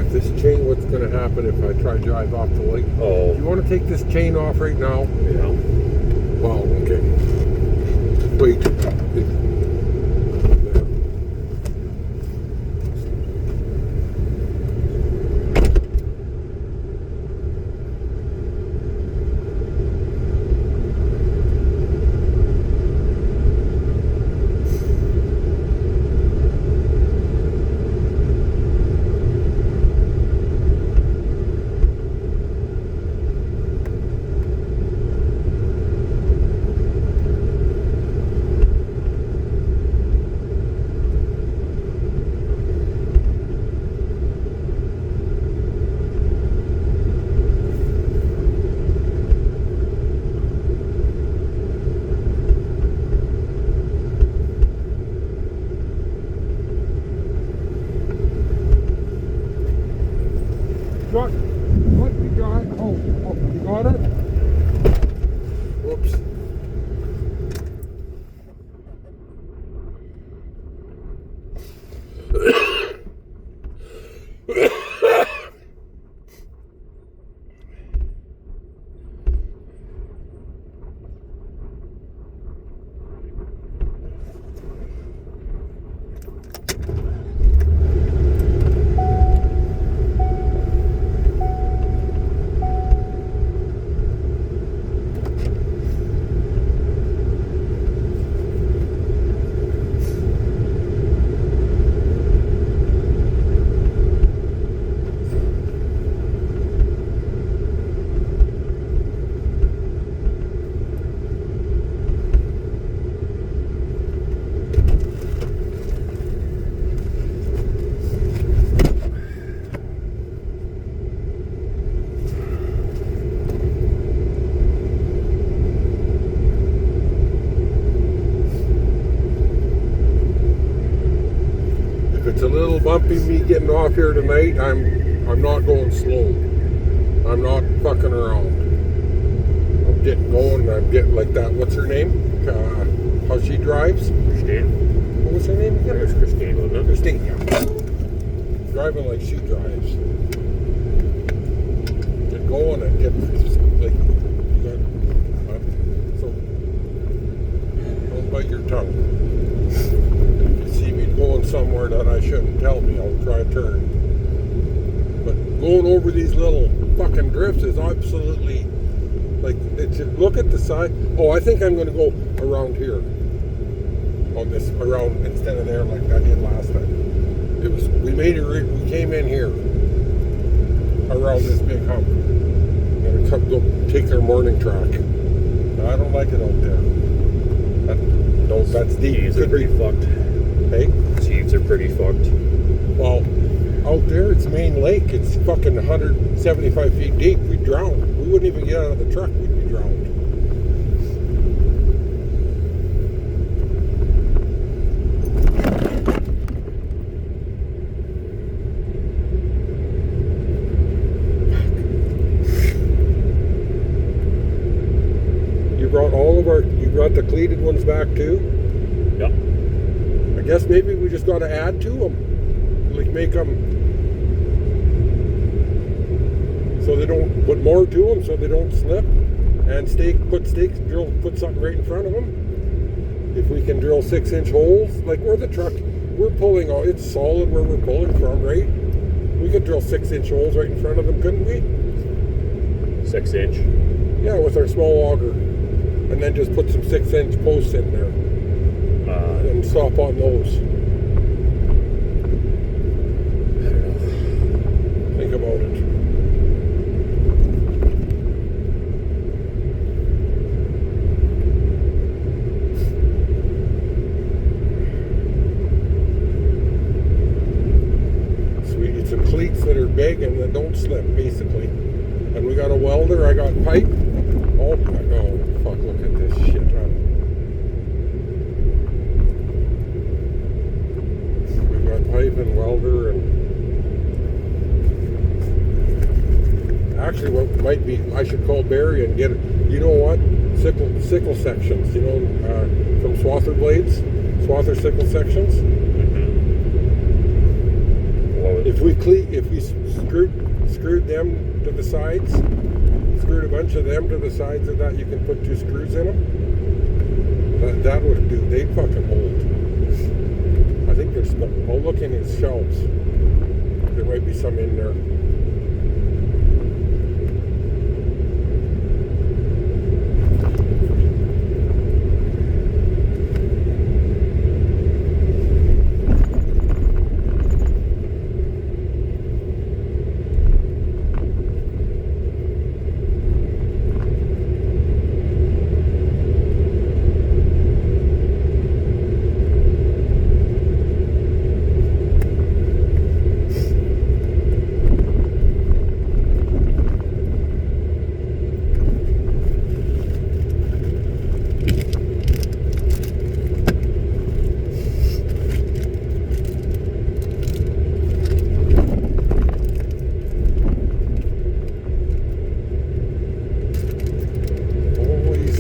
This chain, what's going to happen if I try to drive off the lake? Oh. Do you want to take this chain off right now? Yeah. Well, okay. Wait. What we got? Oh, you got it? Whoops. It's a little bumpy me getting off here tonight. I'm not going slow. I'm not fucking around. I'm getting going. I'm getting like that. What's her name? How she drives? Christine. What was her name again? It's Christine, wasn't it? Christine, yeah. Driving like she drives. Get going and get like so. Don't bite your tongue. Going somewhere that I shouldn't, tell me. I'll try to turn. But going over these little fucking drifts is absolutely like, look at the side. Oh, I think I'm going to go around here on this, around instead of there like I did last time. It was, we came in here around this big hump and go take our morning track. I don't like it out there. That's deep. It's pretty fucked. Hey? Seeds are pretty fucked. Well, out there, it's main lake. It's fucking 175 feet deep. We'd drown. We wouldn't even get out of the truck. We'd be drowned. You brought the cleated ones back too? Yep. I guess maybe we just got to add to them, like make them so they don't, put more to them so they don't slip, and put something right in front of them. If we can drill 6-inch holes, like where the truck, we're pulling out, it's solid where we're pulling from, right? We could drill 6-inch holes right in front of them, couldn't we? 6-inch? Yeah, with our small auger, and then just put some 6-inch posts in there. And stop on those. I don't know. Think about it. So we need some cleats that are big and that don't slip, basically. And we got a welder. I got pipe. Oh fuck! Look at this shit, man. Pipe and welder, and actually what might be, I should call Barry and get, you know what, sickle sections, you know, from swather blades, swather sickle sections. Mm-hmm. If we screwed them to the sides, screwed a bunch of them to the sides of that, you can put 2 screws in them. That would do. They'd fucking hold. I think there's. I'll look in his shelves. There might be some in there.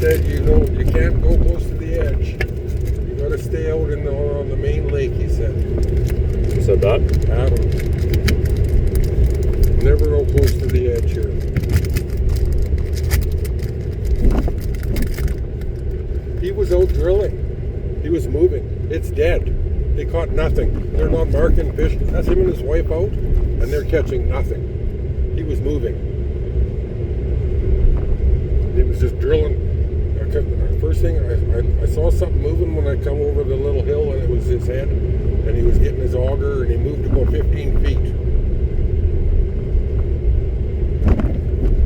You can't go close to the edge. You got to stay out on the main lake, he said. You said that? Adam. Never go close to the edge here. He was out drilling. He was moving. It's dead. They caught nothing. They're not marking fish. That's him and his wife out, and they're catching nothing. He was moving. He was just drilling. First thing, I saw something moving when I come over the little hill, and it was his head, and he was getting his auger, and he moved about 15 feet.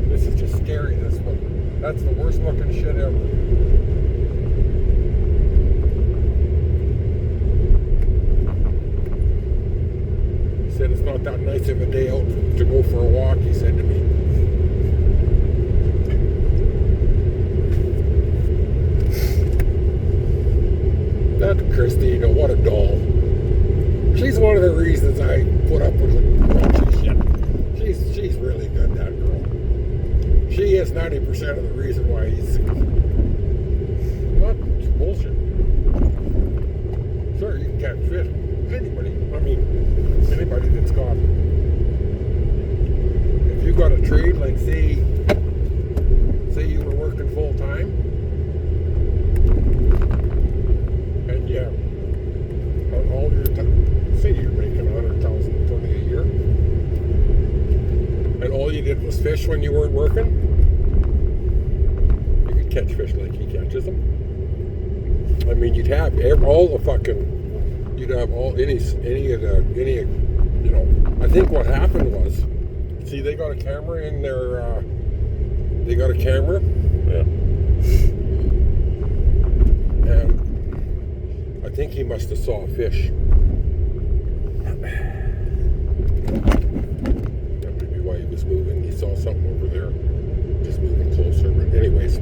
This is just scary, this one. That's the worst looking shit ever. He said it's not that nice of a day out to go for a walk, he said to me. That Christina, what a doll. She's one of the reasons I put up with raunchy shit. She's really good, that girl. She is 90% of the reason why he's not bullshit. Sure, you can catch fish. Anybody that's got. If you got a trade, like say you were working full time. And yeah, on all your time, say you're making $100,000 a year, and all you did was fish when you weren't working, you could catch fish like he catches them. I mean, you'd have all the fucking, you'd have all any you know. I think what happened was, see, they got a camera in their, they got a camera, yeah, and I think he must have saw a fish. That might be why he was moving. He saw something over there, just moving closer. But anyways,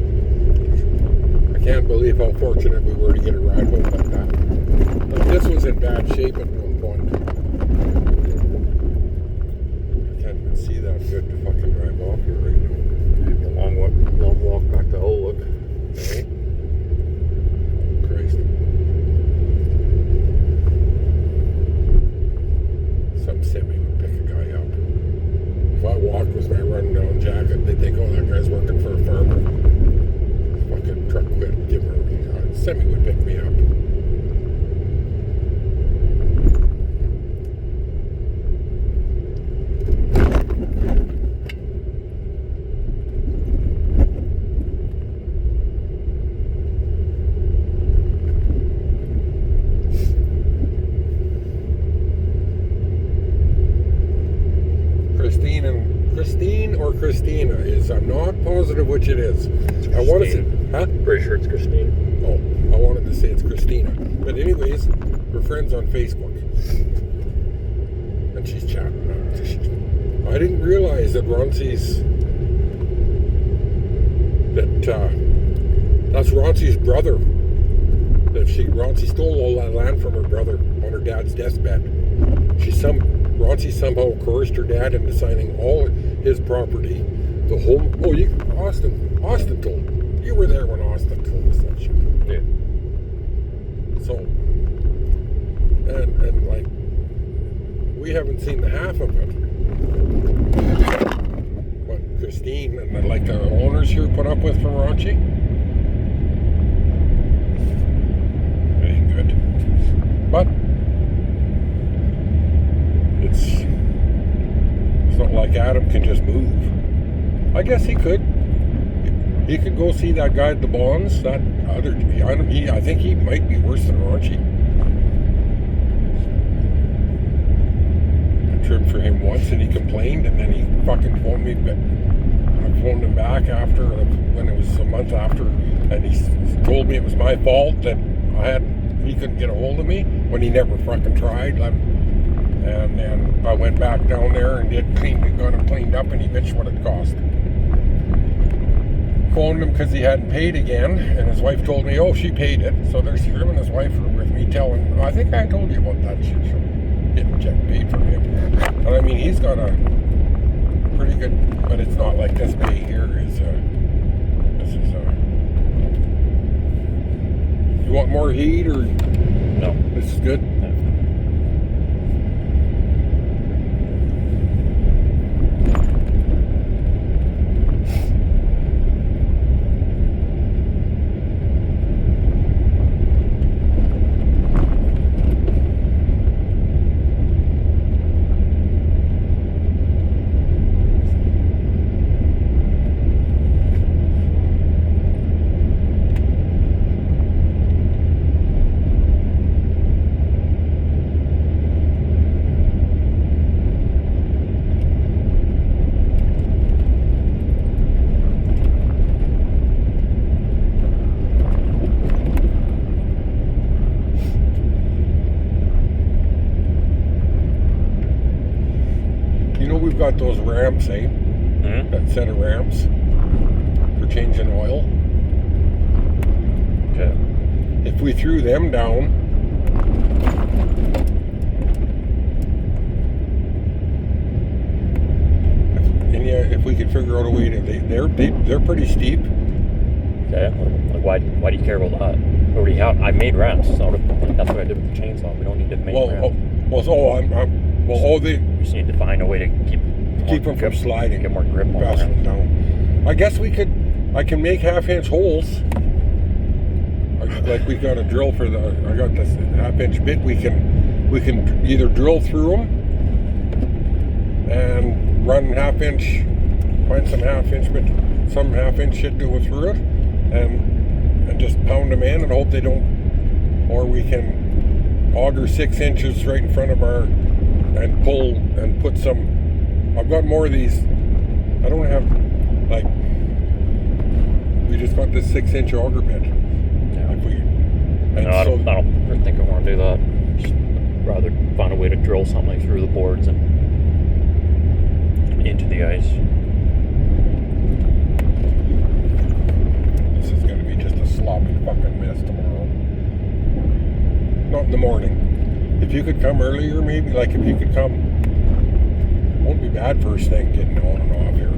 I can't believe how fortunate we were to get a ride home like that. Like, this was in bad shape at one point. I can't even see that good to fucking drive off here right now. Long walk back to Oleg. Okay. Christ. Some semi would pick a guy up. If I walked with my run-down jacket, they'd think, oh, that guy's working for a farmer. Fucking truck quit, give her a ring. Semi would pick me up. Christine or Christina is, I'm not positive which it is. I want to say, huh? Pretty sure it's Christine. Oh, I wanted to say it's Christina. But anyways, we're friends on Facebook. And she's chatting. I didn't realize that that's Ronці's brother. That Ronці stole all that land from her brother on her dad's deathbed. Ronці somehow coerced her dad into signing all his property, the whole. Oh, Austin told. You were there when Austin told us that shit. Yeah. So, and like, we haven't seen the half of it. What Christine and like the owners here put up with for raunchy. It ain't good. But it's not like Adam can just move. I guess he could. He could go see that guy at the Bonds. That other, I think he might be worse than Raunchy. I trimmed for him once and he complained, and then he fucking phoned me. But I phoned him back after, when it was a month after, and he told me it was my fault that he couldn't get a hold of me when he never fucking tried. And then I went back down there and got it cleaned up, and he bitched what it cost. Phoned him because he hadn't paid again, and his wife told me, oh, she paid it. So there's him and his wife were with me telling, I think I told you about that shit show. Getting check paid from him. And I mean, he's got a pretty good, but it's not like this bay here is, you want more heat or? No. This is good? No. We've got those ramps, eh? Mm-hmm. That set of ramps for changing oil. Okay. If we threw them down, if we could figure out a way to, they're pretty steep. Okay. Like why do you care about that? I made ramps. So that's what I did with the chainsaw. We don't need to make ramps. They we just need to find a way to keep them from sliding. Get more grip on them down. I guess I can make 1/2-inch holes. Like we got a drill for I got this 1/2-inch bit. We can either drill through them and run 1/2-inch, find some 1/2-inch shit to go through it, and just pound them in and hope they don't. Or we can auger 6 inches right in front of our. And pull and put some. I've got more of these. I don't have we just got this 6-inch auger bit. Yeah. I don't think I want to do that. Just rather find a way to drill something through the boards and into the ice. This is going to be just a sloppy fucking mess tomorrow. Not in the morning. If you could come earlier, maybe, if you could come, won't be bad first thing getting on and off here.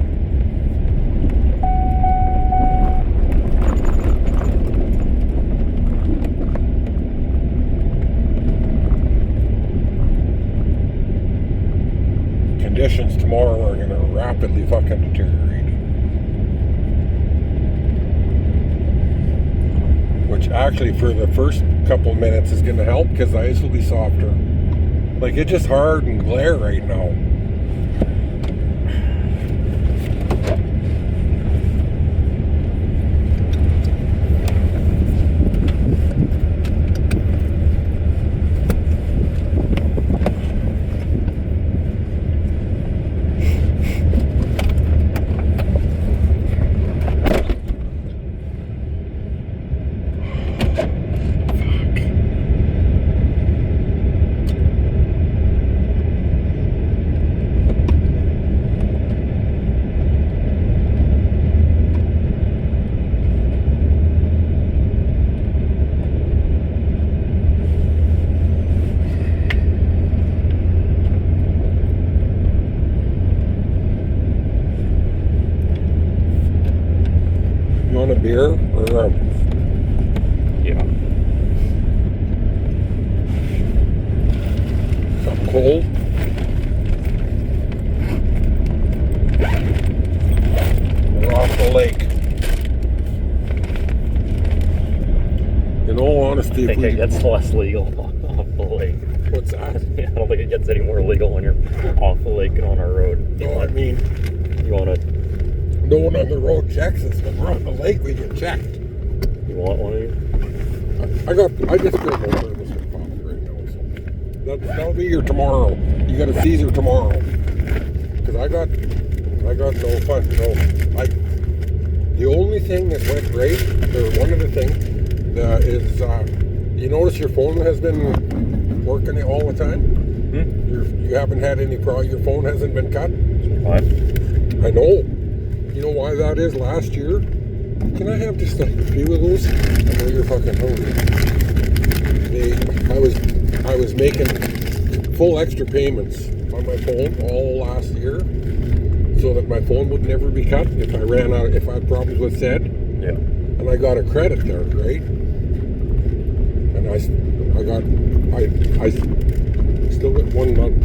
Conditions tomorrow are going to rapidly fucking deteriorate. Which actually for the first couple of minutes is going to help because the ice will be softer. It's just hard and glare right now. On a beer or yeah, something cold. see if think we... it gets less legal off the lake. What's that? I don't think it gets any more legal when you're off the lake and on our road. No, I mean... You want to... No one on the road checks us. When we're on the lake, we get checked. You want one of these? I just feel no service with coffee right now, so that'll be here tomorrow. You got a Caesar tomorrow, because I got no fun. The only thing that went great, or one of the things, is you notice your phone has been working all the time. You haven't had any problem. Your phone hasn't been cut. Fine. I know. You know why that is? Last year. Can I have just a few of those? I know you're fucking hungry. I was making full extra payments on my phone all last year, so that my phone would never be cut if I had problems with SED. Yeah. And I got a credit there, right? And I still got 1 month.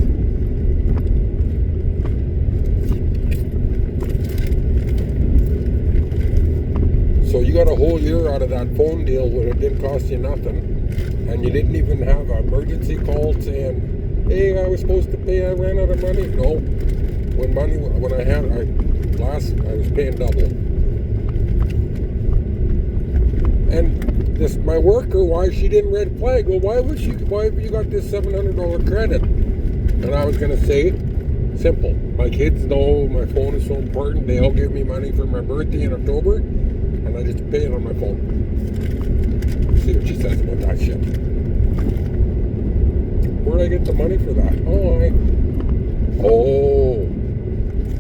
So you got a whole year out of that phone deal where it didn't cost you nothing, and you didn't even have an emergency call saying, "Hey, I was supposed to pay. I ran out of money." No, when I was paying double. And my worker, why she didn't red flag? Well, why have you got this $700 credit? And I was gonna say, simple. My kids know my phone is so important. They all give me money for my birthday in October. And I just pay it on my phone. See what she says about that shit. Where'd I get the money for that?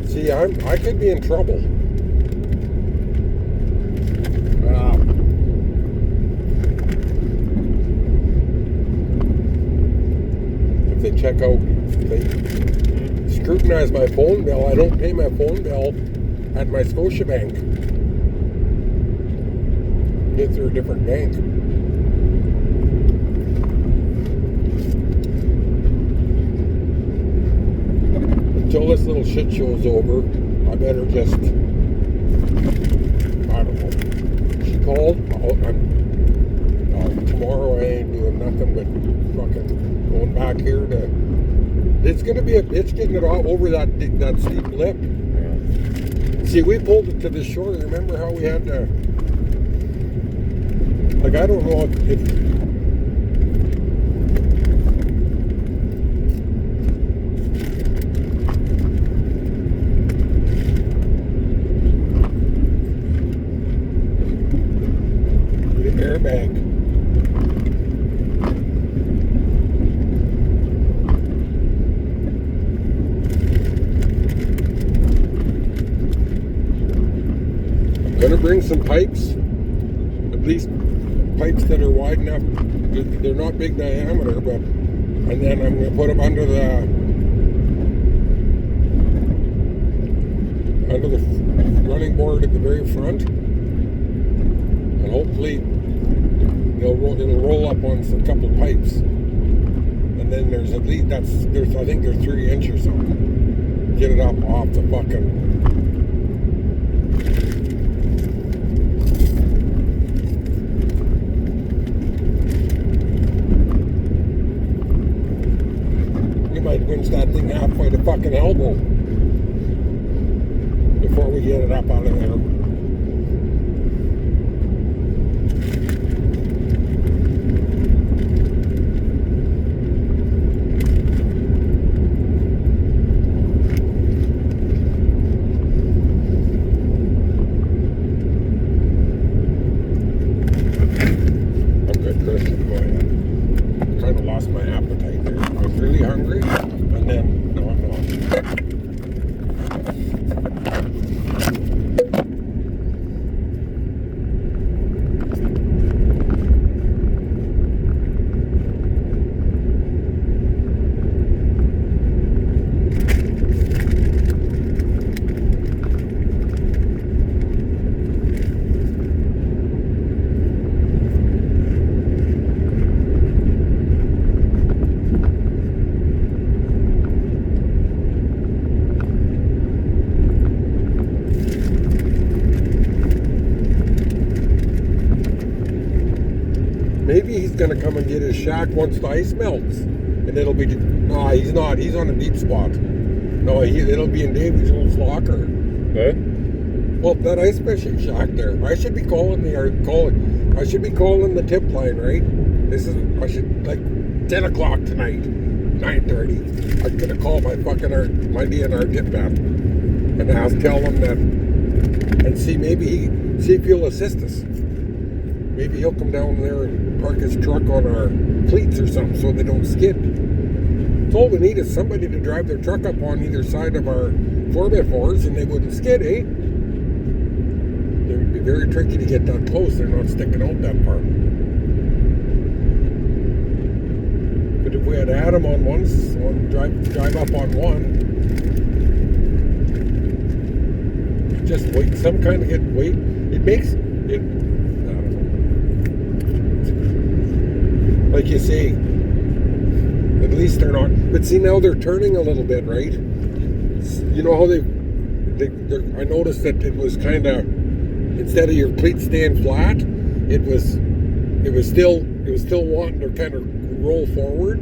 See, I could be in trouble. If they check out, they scrutinize my phone bill. I don't pay my phone bill at my Scotiabank. Through a different bank. Until this little shit show is over, I better just, I don't know. She called. Tomorrow I ain't doing nothing but fucking going back here to. It's getting it all over that steep lip. Yeah. See, we pulled it to the shore. Remember how we had to. Like, I don't know if the airbag. I'm gonna bring some pipes, at least pipes that are wide enough. They're not big diameter, but, and then I'm going to put them under the running board at the very front, and hopefully it'll roll up on a couple pipes. And then there's at least I think they're 3 inch or something. Get it up off the fucking. Might winch that thing halfway to fucking elbow before we get it up out of there. I'm good, Chris. Go ahead. Kind of lost my appetite there. I was really hungry, and then no, I'm not. going to come and get his shack once the ice melts. And it'll be... No, he's not. He's on a deep spot. No, it'll be in Davy Jones' locker. Okay. Well, that ice fishing shack there. I should be calling I should be calling the tip line, right? I should, like, 10 o'clock tonight. 9:30. I'm going to call my DNR tip man. And tell him that... And see if he'll assist us. Maybe he'll come down there and park his truck on our cleats or something so they don't skid. So all we need is somebody to drive their truck up on either side of our 4x4s and they wouldn't skid, eh? It would be very tricky to get that close. They're not sticking out that far. But if we had Adam on drive up on one, just wait, some kind of weight. It makes it, I don't know. Like you say, at least they're not. But see, now they're turning a little bit, right? You know how I noticed that it was kind of, instead of your cleat staying flat, it was still wanting to kind of roll forward.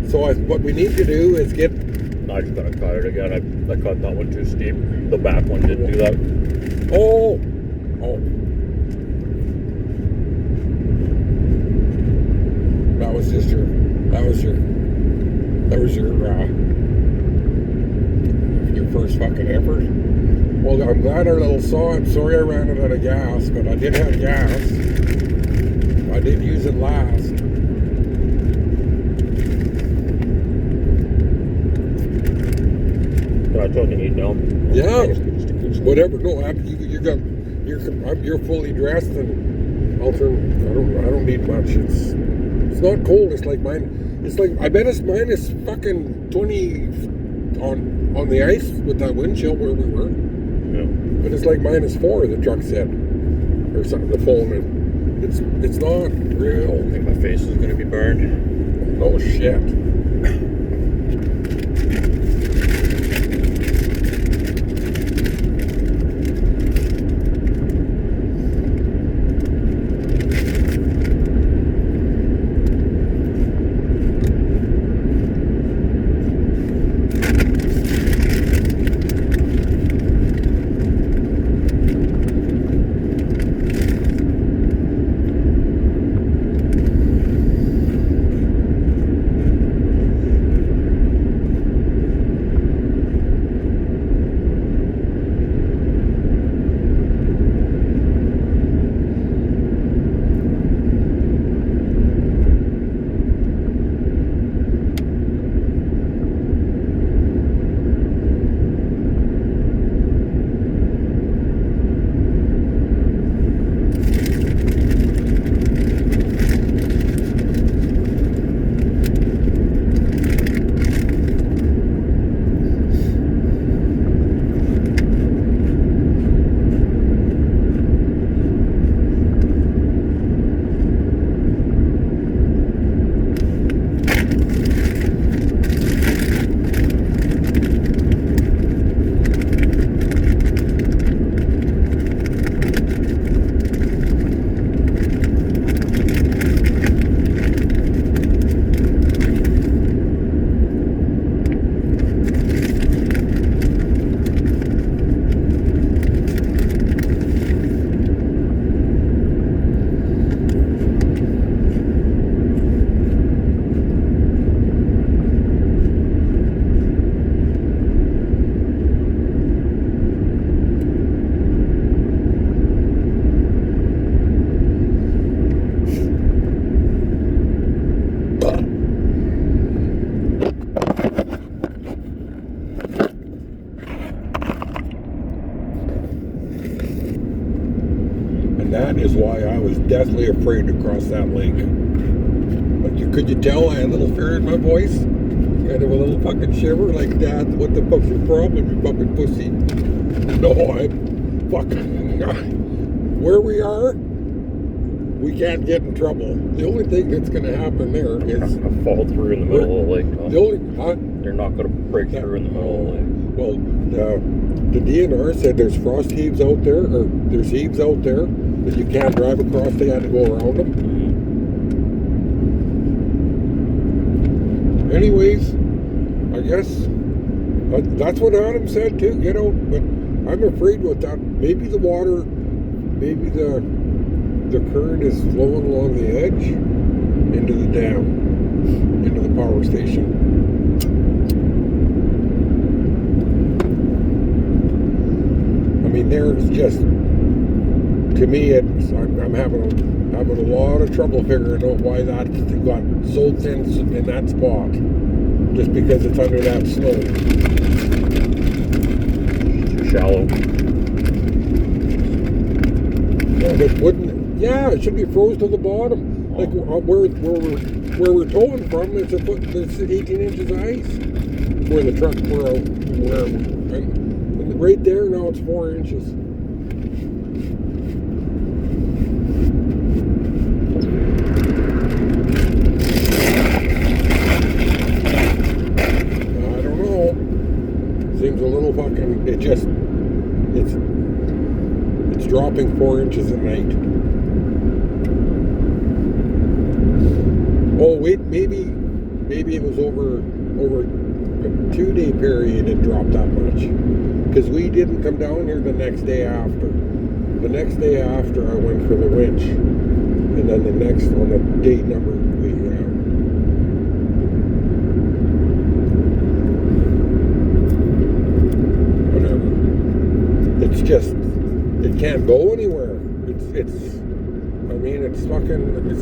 So what we need to do is get. I just gotta cut it again. I cut that one too steep. The back one didn't do that. Oh. That was your first fucking effort. Well, I'm glad our little saw. I'm sorry I ran out of gas, but I did have gas. I did use it last. I told you need no. Yeah. Whatever. No, you're fully dressed, and I'll turn. I don't need much. It's not cold. It's like mine. It's like I bet it's minus fucking 20 on the ice with that wind chill where we were. Yeah. But it's like -4. The truck said, or something. The phone. It's not real. I think my face is gonna be burned. No shit. That is why I was deathly afraid to cross that lake. Like, could you tell I had a little fear in my voice? Kind of a little fucking shiver, like, Dad, what the fuck's your problem, you fucking pussy? No, I'm fucking... Where we are, we can't get in trouble. The only thing that's going to happen there is... They're not going to fall through in the middle of the lake. The only... They're not going to break through in the middle of the lake. Well, the DNR said there's frost heaves out there, or there's heaves out there, that you can't drive across. They had to go around them. anyways, I guess that's what Adam said too. Get out, but I'm afraid with that. Maybe the water, maybe the current is flowing along the edge into the dam, into the power station. I mean, there's just, to me, I'm having a lot of trouble figuring out why that got so thin in that spot, just because it's under that snow. Too shallow. Well, it wouldn't. Yeah, it should be froze to the bottom. Like where we're towing from, it's 18 inches of ice. Where the truck and right there now it's 4 inches. I don't know. Seems a little fucking. It's dropping 4 inches a night. Oh wait, maybe it was over a 2-day period it dropped that much. Because we didn't come down here the next day after. The next day after I went for the winch. And then the next on the date number whatever. It's just, it can't go anywhere. It's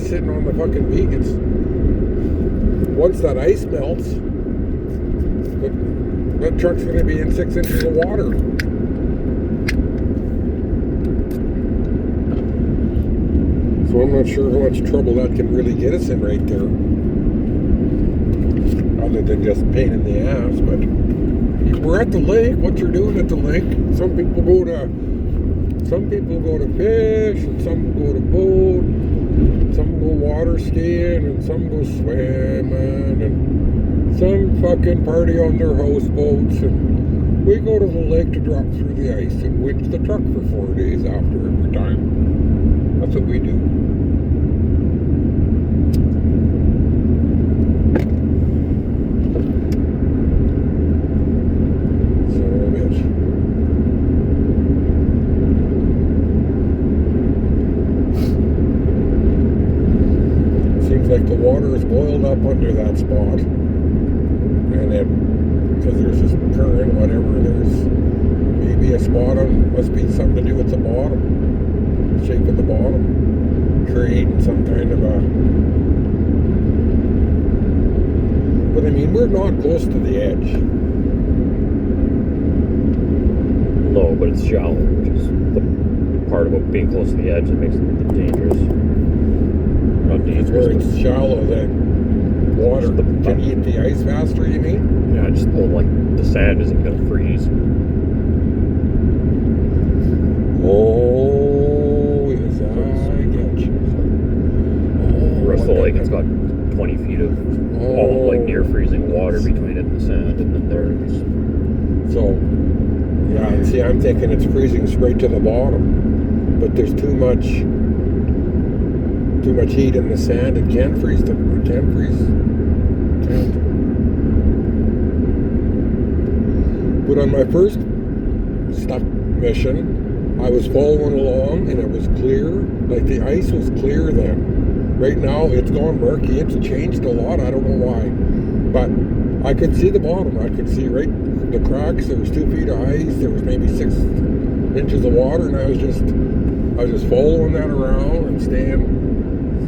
sitting on the fucking beach. Once that ice melts, that truck's going to be in 6 inches of water. So I'm not sure how much trouble that can really get us in right there. Other than just pain in the ass, but we're at the lake. What you're doing at the lake? Some people go to fish, and some go to boat, some go water skiing, and some go swimming, and some fucking party on their houseboats, and we go to the lake to drop through the ice and winch the truck for 4 days after every time. That's what we do. Like the water is boiled up under that spot, and then because there's this current, whatever, there's maybe a spot on, must be something to do with the bottom, shape of the bottom, creating some kind of a. But I mean, we're not close to the edge. No, but it's shallow, which is the part about being close to the edge that makes it dangerous. Because where it's shallow, that water can eat the ice faster, you mean? Yeah, just like the sand isn't going to freeze. Oh, yes, I get you. The rest of the lake, it's got 20 feet of all like near freezing water between it and the sand, and then there's. So, yeah, see, I'm thinking it's freezing straight to the bottom, but there's too much heat in the sand. It can't freeze them. It can't freeze. Can't. But on my first stuck mission, I was following along and it was clear. Like the ice was clear then. Right now it's gone murky. It's changed a lot. I don't know why. But I could see the bottom. I could see right the cracks. There was 2 feet of ice. There was maybe 6 inches of water, and I was just following that around and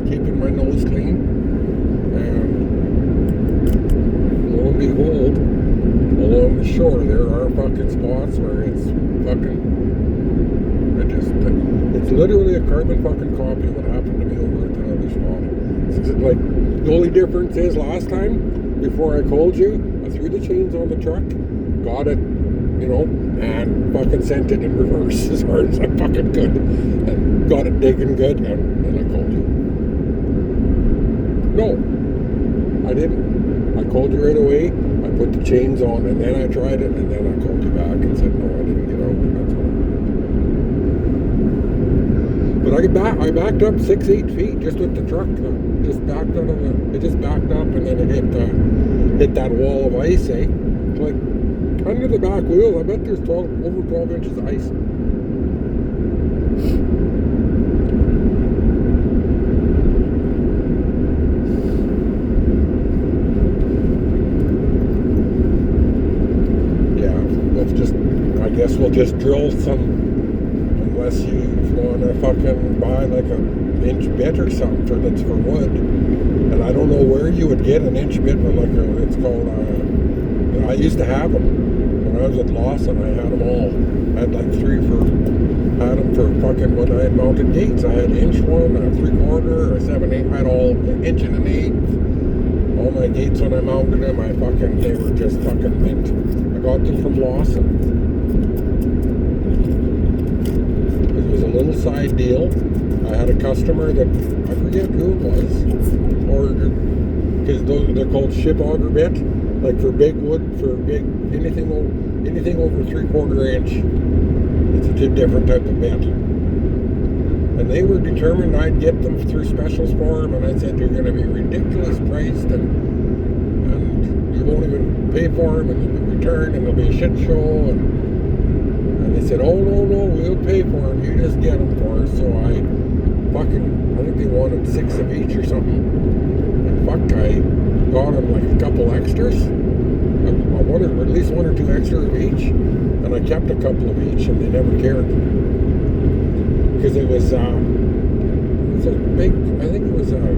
keeping my nose clean, and lo and behold, along the shore there are fucking spots where it's literally a carbon fucking copy of what happened to me over at another spot. It's like, the only difference is last time, before I called you, I threw the chains on the truck, got it, and fucking sent it in reverse as hard as I fucking could, and got it digging good, and then I called you. No, I didn't. I called you right away. I put the chains on, and then I tried it, and then I called you back and said, no, I didn't get out. That's all. But I backed up 6-8 feet just with the truck. It just backed up, and then it hit that wall of ice, eh? Like, under the back wheels, I bet there's over 12 inches of ice. I guess we'll just drill some, unless you want to fucking buy like an inch bit or something that's for wood. And I don't know where you would get an inch bit, but it's called, I used to have them. When I was at Lawson, I had them all. I had like had them for fucking, when I had mounted gates. I had an inch one, a 3/4, a 7/8, I had all an inch and an eighth. All my gates when I mounted them, they were just fucking mint. I got them from Lawson. It was a little side deal. I had a customer that, I forget who it was, ordered, because they're called ship auger bit, like for big wood, anything over 3/4 inch. It's a different type of bit. And they were determined I'd get them through specials for them, and I said, they're going to be ridiculous priced, and you won't even pay for them, and they'll be returned, and there'll be a shit show, and they said, oh, no, we'll pay for them, you just get them for us. So I think they wanted 6 of each or something, and I got them like a couple extras, I wanted at least 1 or 2 extra of each, and I kept a couple of each, and they never cared. Because it was a big, I think it was a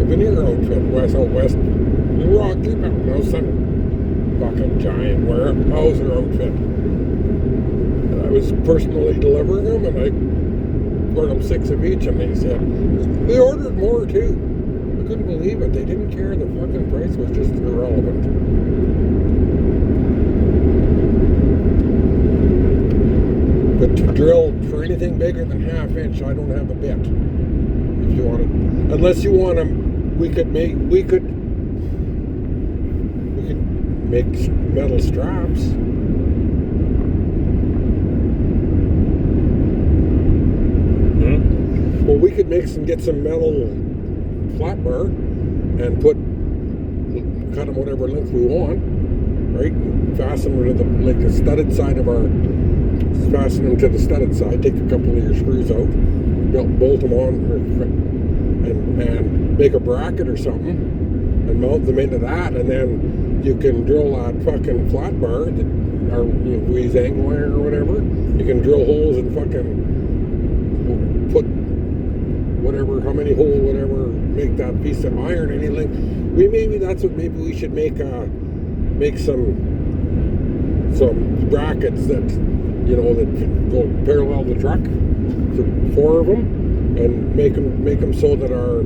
veneer outfit, out west, the Rocky Mountain, no, some fucking giant warehouser outfit. And I was personally delivering them, and I brought them 6 of each, and they said, they ordered more too. I couldn't believe it. They didn't care. The fucking price was just irrelevant. But to drill for anything bigger than 1/2 inch, I don't have a bit. If you want it, unless you want them, we could make metal straps. Hmm? Well, we could get some metal flat bar and cut them whatever length we want, right? And fasten them to the studded side of our. Fasten them to the studded side, take a couple of your screws out, bolt them on, and make a bracket or something, and mount them into that, and then you can drill that fucking flat bar, or Louise angle iron or whatever. You can drill holes and fucking put whatever, how many holes, whatever, make that piece of iron any length. Maybe we should make some brackets that. That go parallel the truck, 4 of them, and make them so that our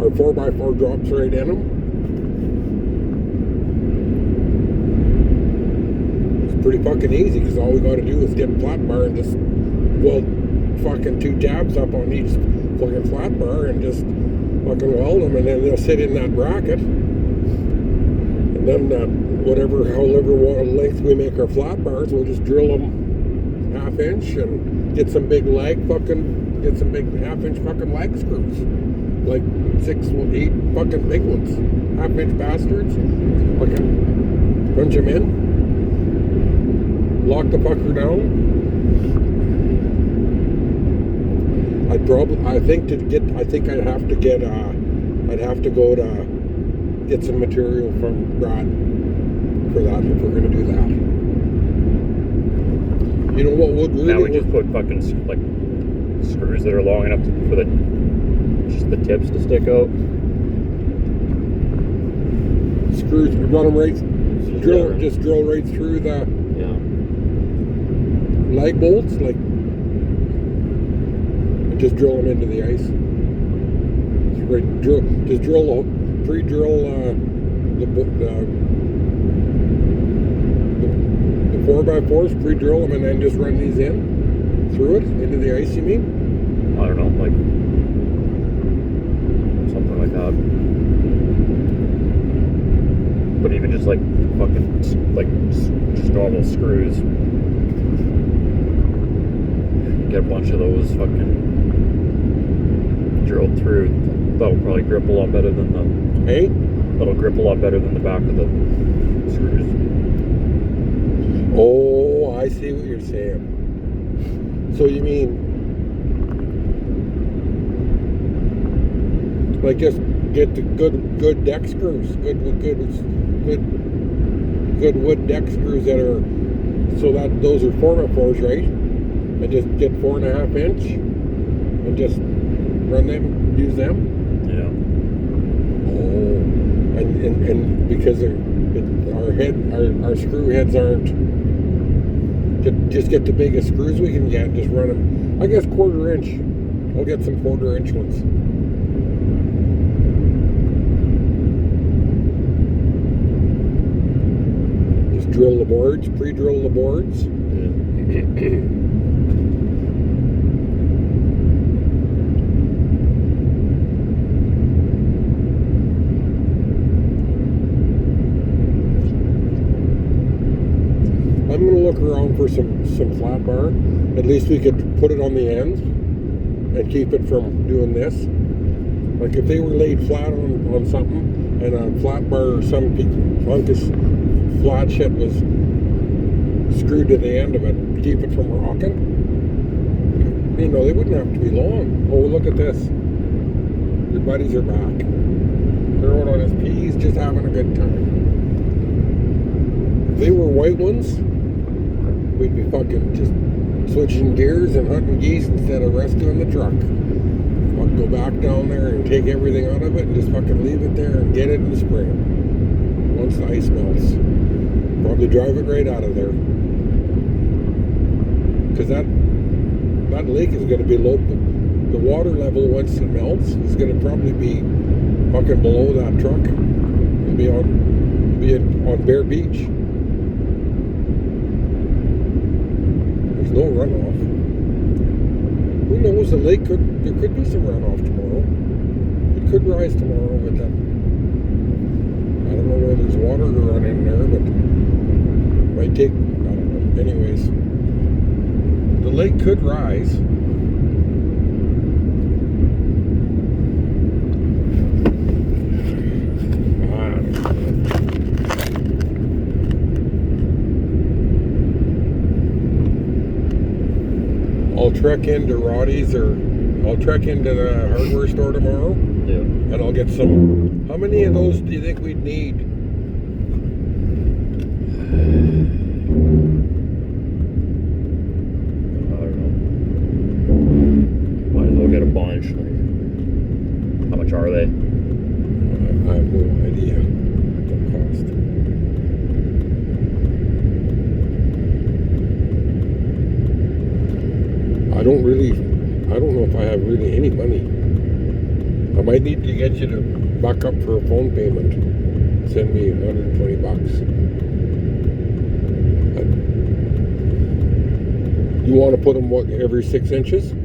4x4 drops right in them. It's pretty fucking easy, because all we got to do is get a flat bar and just weld fucking 2 tabs up on each fucking flat bar and just fucking weld them, and then they'll sit in that bracket. And then however length we make our flat bars, we'll just drill them 1/2 inch and get some big 1/2 inch fucking lag screws, like 6 or 8 fucking big ones, 1/2 inch bastards. Fucking punch them in, lock the fucker down. I'd have to go to get some material from Brad for that if we're going to do that. You know what would really... Now we just put fucking screws that are long enough for the tips to stick out. Screws, run them right, just drill right through the lag bolts, and just drill them into the ice. Pre-drill the 4x4s, pre-drill them, and then just run these in through it into the ice. You mean? I don't know, something like that. But even just just normal screws. Get a bunch of those fucking drilled through. That'll probably grip a lot better than Hey? It'll grip a lot better than the back of the screws. Oh, I see what you're saying. So you mean, like, just get the good deck screws, good wood deck screws that are, so that those are 4x4s, right? And just get 4.5 inch and just run them, use them. Yeah. Oh, and because our screw heads aren't. Just get the biggest screws we can get and just run them. I guess 1/4 inch. I'll get some 1/4 inch ones. Just drill the boards, pre-drill the boards. Yeah. I'm going to look around for some flat bar. At least we could put it on the ends and keep it from doing this. Like if they were laid flat on something and a flat bar or some funkus flat shit was screwed to the end of it to keep it from rocking, you know, they wouldn't have to be long. Oh, look at this. Your buddies are back. They're out on his peas, just having a good time. If they were white ones, we'd be fucking just switching gears and hunting geese instead of rescuing the truck. I'll go back down there and take everything out of it and just fucking leave it there and get it in the spring. Once the ice melts. Probably drive it right out of there. Because that lake is going to be low. The water level once it melts is going to probably be fucking below that truck. It'll be on Bear Beach. There's no runoff. Who knows? The lake there could be some runoff tomorrow. It could rise tomorrow with that. I don't know where there's water to run in there, but it might take, I don't know. Anyways, the lake could rise. I'll trek into Roddy's or I'll trek into the hardware store tomorrow. Yeah. And I'll get some. How many of those do you think we'd need? I don't know. Might as well get a bunch. Like, how much are they? I have no idea what they'll cost. I don't know if I have really any money. I might need to get you to buck up for a phone payment. Send me $120. You want to put them, what, every 6 inches? Sure.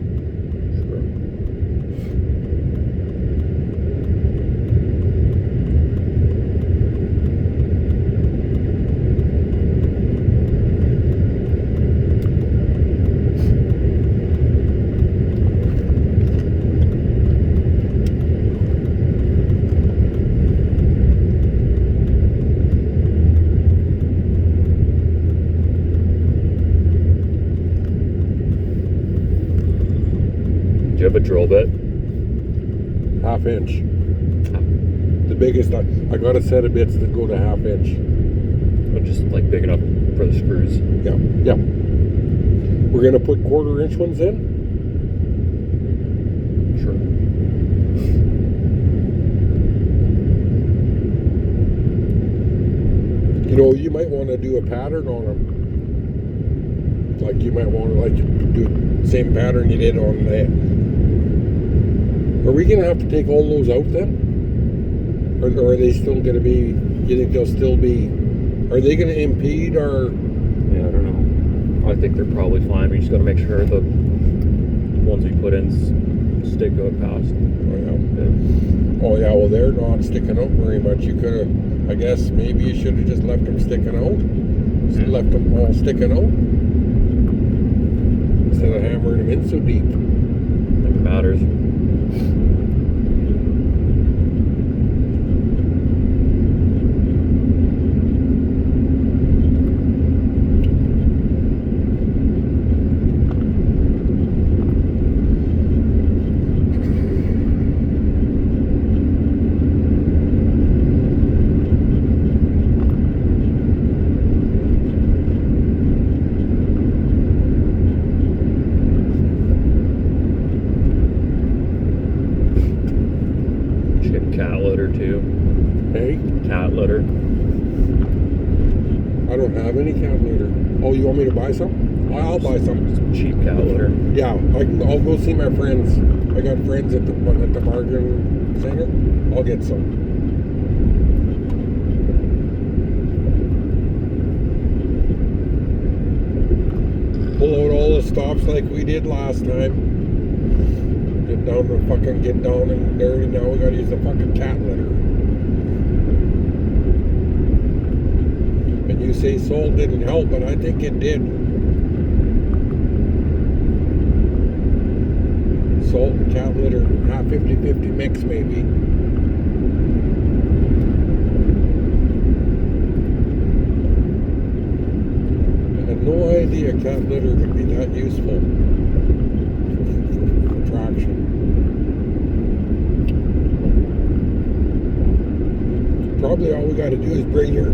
Do you have a drill bit? 1/2 inch. The biggest, I got a set of bits that go to 1/2 inch. Or just like big enough for the screws? Yeah. We're going to put 1/4 inch ones in. Sure. You know, you might want to do a pattern on them. Like you might want to do the same pattern you did on that. Are we going to have to take all those out then? Or are they still going to be, you think they'll still be, are they going to impede our... Yeah, I don't know. I think they're probably fine. We just got to make sure the ones we put in stick out past. Oh yeah, well they're not sticking out very much. You could have, I guess maybe you should have just left them sticking out. Just left them all sticking out. Instead of hammering them in so deep. I think it matters. Hey? Cat litter. I don't have any cat litter. Oh, you want me to buy some? I'll buy some. Cheap cat litter. Yeah, I'll go see my friends. I got friends at the bargain center. I'll get some. Pull out all the stops like we did last time. Get down and dirty. Now we gotta use the fucking cat litter. And you say salt didn't help, but I think it did. Salt and cat litter, 50-50 mix maybe. I had no idea cat litter could be that useful for traction. Probably all we got to do is bring you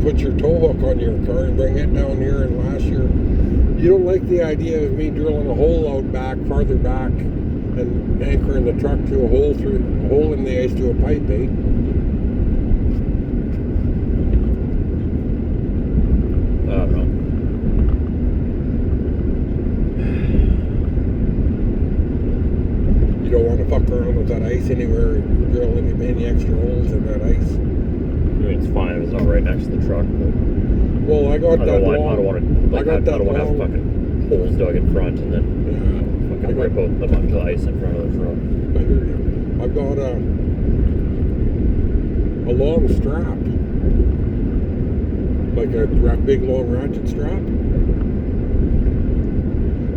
put your tow hook on your car and bring it down here and lash your. You don't like the idea of me drilling a hole out back, farther back, and anchoring the truck to a hole in the ice to a pipe, eh? I don't know. You don't want to fuck around with that ice anywhere, drill any extra holes in that ice. I mean, it's fine if it's not right next to the truck, but well, I don't want to have fucking holes dug in front and then fucking rip out a bunch of ice in front of the truck. I hear you. I've got a long strap, like a big long ratchet strap.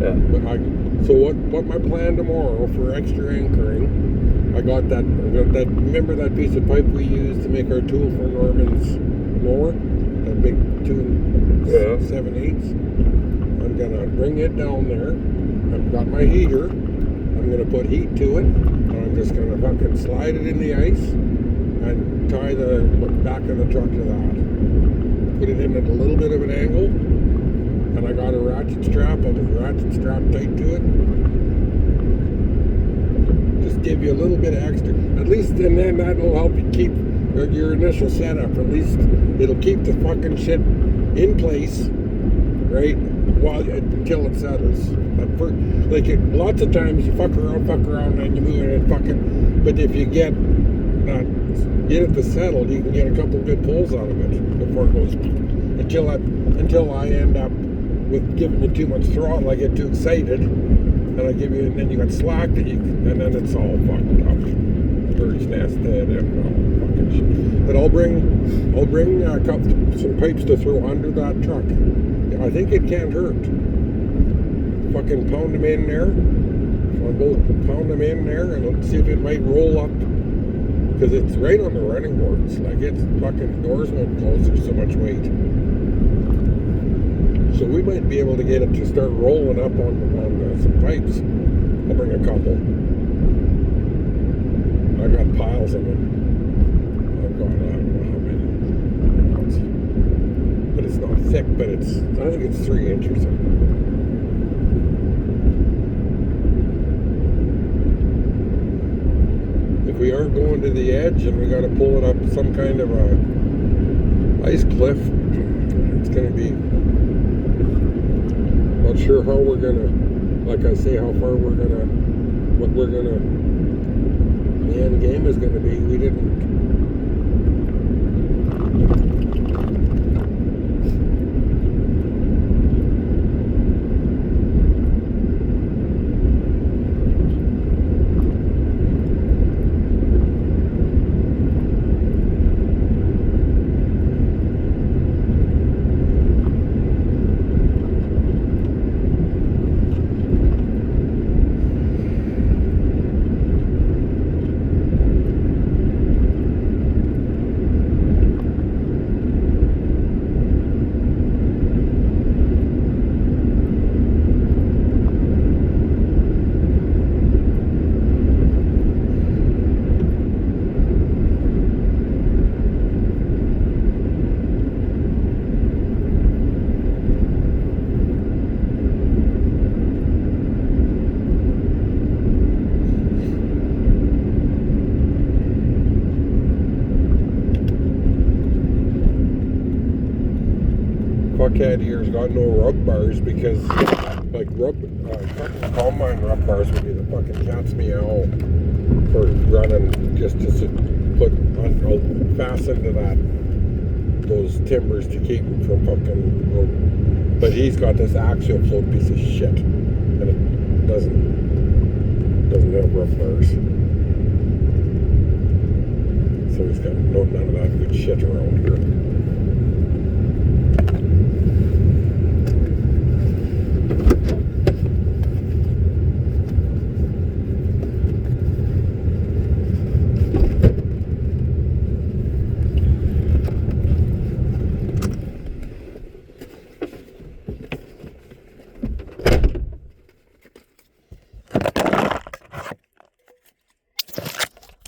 Yeah. But so what my plan tomorrow for extra anchoring, I got that. Remember that piece of pipe we used to make our tool for Norman's mower? That big 2.7/8. I'm gonna bring it down there. I've got my heater. I'm gonna put heat to it, and I'm just gonna fucking slide it in the ice and tie the back of the truck to that. Put it in at a little bit of an angle, and I got a ratchet strap. I'll just ratchet strap tight to it. Just give you a little bit of extra, at least, and then that'll help you keep your initial setup. At least it'll keep the fucking shit in place, right? Until it settles. Lots of times you fuck around, and you move it and fucking. But if you get it to settle, you can get a couple good pulls out of it before it goes. Until I end up with giving you too much throttle, I get too excited, and then you got slack, and then it's all fucked up. Bird's nested and fucking shit. But I'll bring some pipes to throw under that truck. I think it can't hurt. Fucking pound them in there. Pound them in there, and let's see if it might roll up. Because it's right on the running boards. Like, it's fucking doors won't close. There's so much weight. So we might be able to get it to start rolling up on some pipes. I'll bring a couple. I got piles of them. I've got, I don't know how many. But it's not thick, but I think it's 3 inches. If we aren't going to the edge and we got to pull it up some kind of a ice cliff, it's going to be, not sure how we're going to, like I say, how far we're going to, what we're going to, the end game is going to be. We didn't. fuckhead here's got no rub bars because, like, fucking combine rub bars would be the fucking cat's meow for running just to put fasten to those timbers to keep them from fucking. But he's got this axial float piece of shit, and it doesn't have rub bars. So he's got none of that good shit around here.